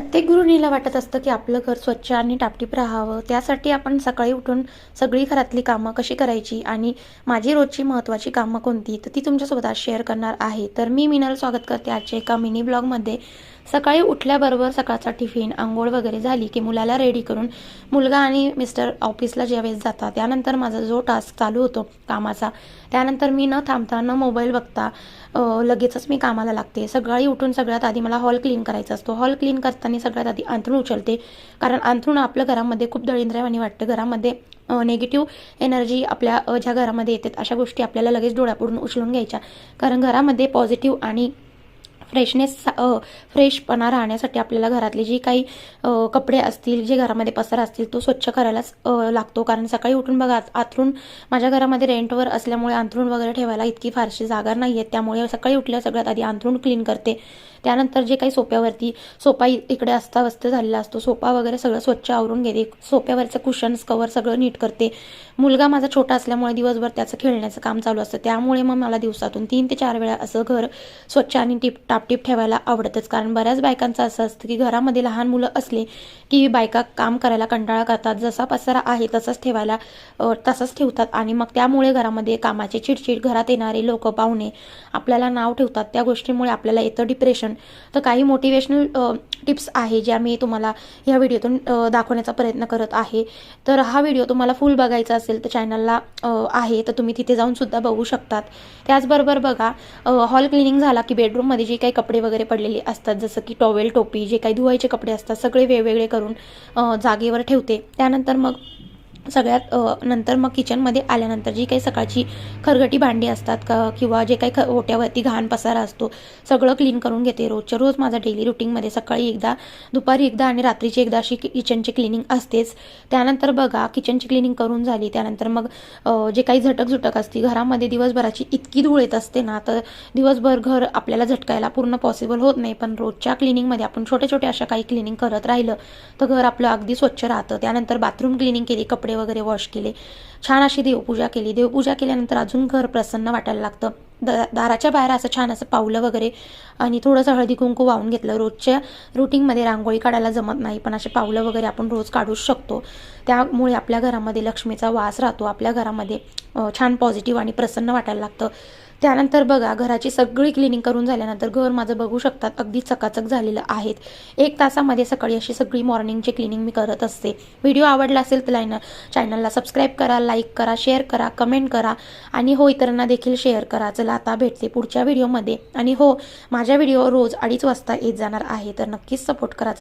प्रत्येक गृहिणीला वाटत असतं की आपलं घर स्वच्छ आणि टापटीप राहावं. त्यासाठी आपण सकाळी उठून सगळी घरातली कामं कशी करायची आणि माझी रोजची महत्त्वाची कामं कोणती, तर ती तुमच्यासोबत आज शेअर करणार आहे. तर मी मिनल स्वागत करते आजच्या एका मिनी ब्लॉगमध्ये. सकाळी उठल्याबरोबर सकाळचा टिफिन, अंघोळ वगैरे झाली की मुलाला रेडी करून मुलगा आणि मिस्टर ऑफिसला ज्यावेळेस जातात, त्यानंतर माझा जो टास्क चालू होतो कामाचा, त्यानंतर मी न थांबता, न मोबाईल बघता लगेचच मी कामाला लागते. सकाळी उठून सगळ्यात आधी मला हॉल क्लीन करायचा असतो. हॉल क्लीन करताना सगळ्यात आधी अंथरूण उचलते, कारण अंथरूण आपल्या घरामध्ये खूप दळिंद्र्यावानी वाटतं. घरामध्ये निगेटिव्ह एनर्जी आपल्या ज्या घरामध्ये येतात अशा गोष्टी आपल्याला लगेच डोळ्यापुढून उचलून घ्यायच्या, कारण घरामध्ये पॉझिटिव्ह आणि फ्रेशपणा राहण्यासाठी आपल्याला घरातले जी काही कपडे असतील, जे घरामध्ये पसारा असतील, तो स्वच्छ करायलाच लागतो. कारण सकाळी उठून बघा, अंथरूण माझ्या घरामध्ये रेंटवर असल्यामुळे अंथरूण वगैरे ठेवायला इतकी फारशी जागा नाही आहे, त्यामुळे सकाळी उठल्या सगळ्यात आधी अंथरूण क्लीन करते. त्यानंतर जे काही सोप्यावरती सोफा इकडे अस्ताव्यस्त झालेला असतो, सोफा वगैरे सगळं स्वच्छ आवरून घेते. सोफ्यावरचं कुशन्स कवर सगळं नीट करते. मुलगा माझा छोटा असल्यामुळे दिवसभर त्याचं खेळण्याचं काम चालू असतं, त्यामुळे मग मला दिवसातून 3 ते 4 वेळा असं घर स्वच्छ आणि टापटीप ठेवायला आवडतंच. कारण बऱ्याच बायकांचं असं असतं की घरामध्ये लहान मुलं असले की बायका काम करायला कंटाळा करतात. जसा पसारा आहे तसंच ठेवतात आणि मग त्यामुळे घरामध्ये कामाची चिडचिड, घरात येणारे लोक, पाहुणे आपल्याला नाव ठेवतात. त्या गोष्टीमुळे आपल्याला येतं डिप्रेशन. तर काही मोटिवेशनल टिप्स आहे ज्या मी तुम्हाला ह्या व्हिडिओतून दाखवण्याचा प्रयत्न करत आहे. तर हा व्हिडिओ तुम्हाला फुल बघायचा असेल तर चॅनलला आहे, तर तुम्ही तिथे जाऊन सुद्धा बघू शकतात. त्याचबरोबर बघा, हॉल क्लिनिंग झाला की बेडरूममध्ये जे काही कपडे वगैरे पडलेले असतात, जसं की टॉवेल, टोपी, जे काही धुवायचे कपडे असतात, सगळे वेगवेगळे करून जागेवर ठेवते. त्यानंतर मग नंतर मग किचनमध्ये आल्यानंतर जी काही सकाळची खरगटी भांडी असतात किंवा जे काही ओट्यावरती घाण पसारा असतो, सगळं क्लीन करून घेते. रोजच्या रोज माझा डेली रुटीनमध्ये सकाळी एकदा, दुपारी एकदा आणि रात्रीची एकदा अशी किचनची क्लिनिंग असतेच. त्यानंतर बघा, किचनची क्लिनिंग करून झाली त्यानंतर मग जे काही झटक असते घरामध्ये, दिवसभराची इतकी धूळ येत असते ना, तर दिवसभर घर आपल्याला झटकायला पूर्ण पॉसिबल होत नाही. पण रोजच्या क्लिनिंगमध्ये आपण छोटे अशा काही क्लिनिंग करत राहिलं तर घर आपलं अगदी स्वच्छ राहतं. त्यानंतर बाथरूम क्लिनिंग केली, कपडे वगैरे वॉश केले, छान अशी देवपूजा केली. देवपूजा केल्यानंतर अजून घर प्रसन्न वाटायला लागतं. दाराच्या बाहेर असं छान असं पावलं वगैरे आणि थोडंसं हळदी कुंकू वाहून घेतलं. रोजच्या रुटीनमध्ये रांगोळी काढायला जमत नाही, पण असे पावलं वगैरे आपण रोज काढूच शकतो. त्यामुळे आपल्या घरामध्ये लक्ष्मीचा वास राहतो. आपल्या घरामध्ये छान पॉझिटिव्ह आणि प्रसन्न वाटायला लागतं. त्यानंतर बघा, घराची सगळी क्लिनिंग करून झाल्यानंतर घर माझं बघू शकतात अगदी चकाचक झालेलं आहे. 1 तासामध्ये सकाळी अशी सगळी मॉर्निंगची क्लिनिंग मी करत असते. व्हिडिओ आवडला असेल तर चॅनलला सबस्क्राईब करा, लाईक करा, शेअर करा, कमेंट करा आणि हो, इतरांना देखील शेअर करा. चला आता भेटते पुढच्या व्हिडिओमध्ये. आणि हो, माझ्या व्हिडिओ रोज 2:30 वाजता येत जाणार आहे, तर नक्कीच सपोर्ट करा.